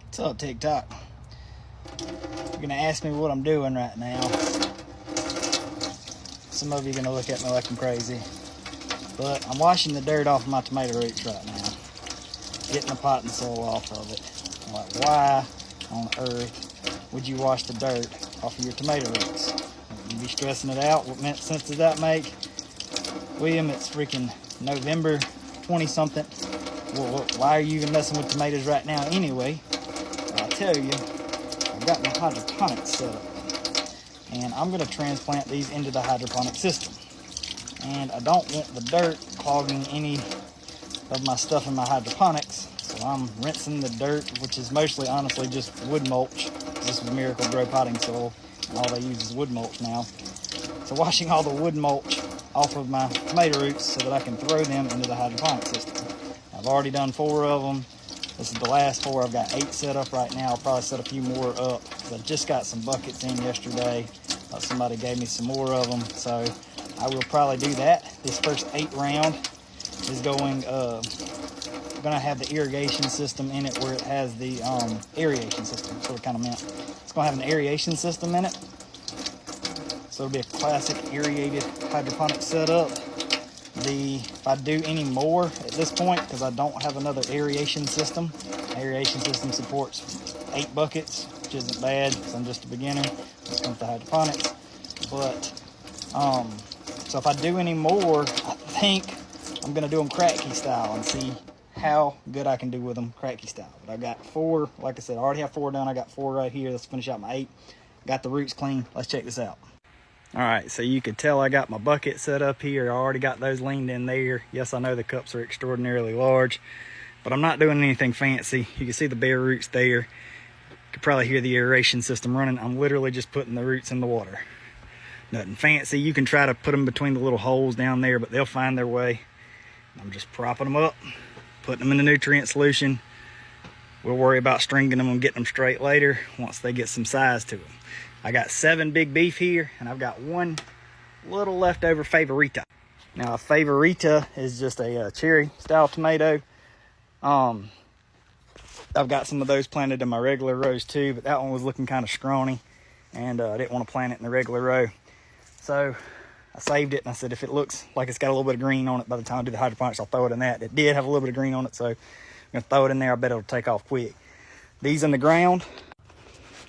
What's up, TikTok? You're gonna ask me what I'm doing right now. Some of you are gonna look at me like I'm crazy, but I'm washing the dirt off of my tomato roots right now, getting the pot and soil off of it. I'm like, why on earth would you wash the dirt off of your tomato roots? You'd be stressing it out. What sense does that make? William, it's freaking November 20-something. Well, why are you even messing with tomatoes right now anyway? Well, I'll tell you, I've got my hydroponics set up, and I'm going to transplant these into the hydroponic system. And I don't want the dirt clogging any of my stuff in my hydroponics, so I'm rinsing the dirt, which is mostly, honestly, just wood mulch. This is Miracle Grow potting soil, and all they use is wood mulch now. So washing all the wood mulch off of my tomato roots so that I can throw them into the hydroponic system. I've already done 4 of them. This is the last 4. I've got 8 set up right now. I'll probably set a few more up. I just got some buckets in yesterday. Somebody gave me some more of them, so I will probably do that. This first 8 round is going to have the irrigation system in it, where it has the aeration system. That's what it kind of meant. It's going to have an aeration system in it, so it'll be a classic aerated hydroponic setup. If I do any more at this point, because I don't have another aeration system, supports 8 buckets, which isn't bad because I'm just a beginner when it comes to hydroponics. But so if I do any more, I think I'm gonna do them cracky style and see how good I can do with them cracky style. But I've got 4, like I said, I already have 4 done. I got 4 right here. Let's finish out my 8. Got the roots clean. Let's check this out. All right, so you could tell I got my bucket set up here. I already got those leaned in there. Yes, I know the cups are extraordinarily large, but I'm not doing anything fancy. You can see the bare roots there. You could probably hear the aeration system running. I'm literally just putting the roots in the water. Nothing fancy. You can try to put them between the little holes down there, but they'll find their way. I'm just propping them up, putting them in the nutrient solution. We'll worry about stringing them and getting them straight later once they get some size to them. I got 7 big beef here, and I've got 1 little leftover favorita. Now, a favorita is just a cherry style tomato. I've got some of those planted in my regular rows too, but that one was looking kind of scrawny, and I didn't want to plant it in the regular row. So I saved it, and I said if it looks like it's got a little bit of green on it by the time I do the hydroponics, I'll throw it in that. It did have a little bit of green on it, so I'm going to throw it in there. I bet it'll take off quick. These in the ground,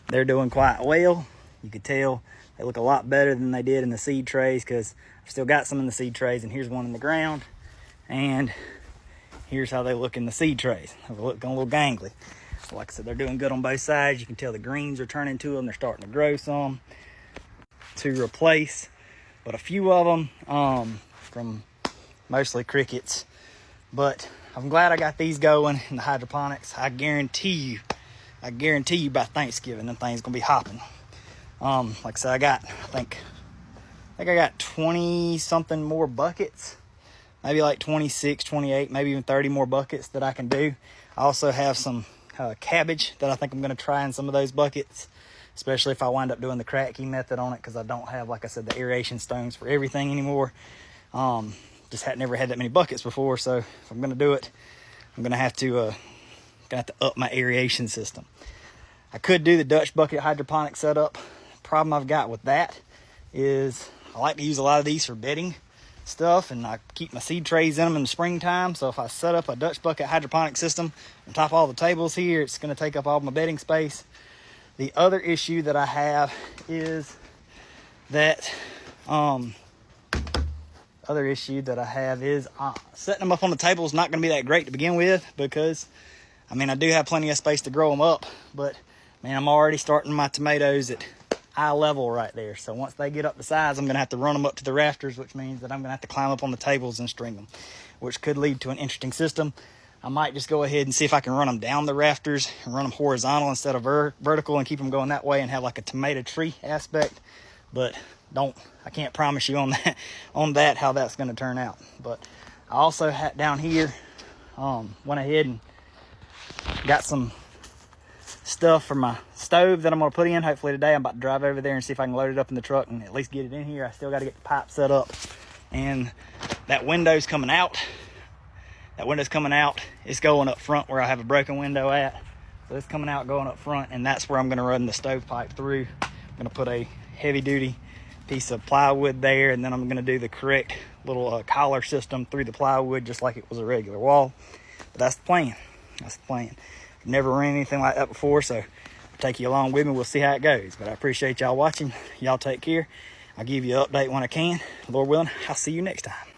they're doing quite well. You could tell they look a lot better than they did in the seed trays, because I've still got some in the seed trays, and here's one in the ground, and here's how they look in the seed trays. They're looking a little gangly. Like I said, they're doing good on both sides. You can tell the greens are turning to them. They're starting to grow some to replace, but a few of them from mostly crickets. But I'm glad I got these going in the hydroponics. I guarantee you by Thanksgiving, them things gonna be hopping. Like I said, I think I got 20 something more buckets, maybe like 26, 28, maybe even 30 more buckets that I can do. I also have some cabbage that I think I'm going to try in some of those buckets, especially if I wind up doing the cracky method on it, because I don't have, like I said, the aeration stones for everything anymore. Just had never had that many buckets before, so if I'm going to do it, I'm going to have to up my aeration system. I could do the Dutch bucket hydroponic setup. Problem I've got with that is I like to use a lot of these for bedding stuff, and I keep my seed trays in them in the springtime. So if I set up a Dutch bucket hydroponic system on top of all the tables here, it's going to take up all my bedding space. The other issue that I have is that setting them up on the table is not going to be that great to begin with, because I mean, I do have plenty of space to grow them up, but man, I'm already starting my tomatoes at eye level right there. So once they get up to size, I'm going to have to run them up to the rafters, which means that I'm going to have to climb up on the tables and string them, which could lead to an interesting system. I might just go ahead and see if I can run them down the rafters and run them horizontal instead of vertical, and keep them going that way and have like a tomato tree aspect. But I can't promise you on that how that's going to turn out. But I also had down here, went ahead and got some stuff for my stove that I'm going to put in hopefully today. I'm about to drive over there and see if I can load it up in the truck and at least get it in here. I still got to get the pipe set up, and that window's coming out. It's going up front where I have a broken window at. So it's coming out, going up front, and that's where I'm gonna run the stovepipe through. I'm gonna put a heavy duty piece of plywood there, and then I'm gonna do the correct little collar system through the plywood, just like it was a regular wall. But that's the plan. That's the plan. I've never ran anything like that before, so I'll take you along with me. We'll see how it goes. But I appreciate y'all watching. Y'all take care. I'll give you an update when I can. Lord willing, I'll see you next time.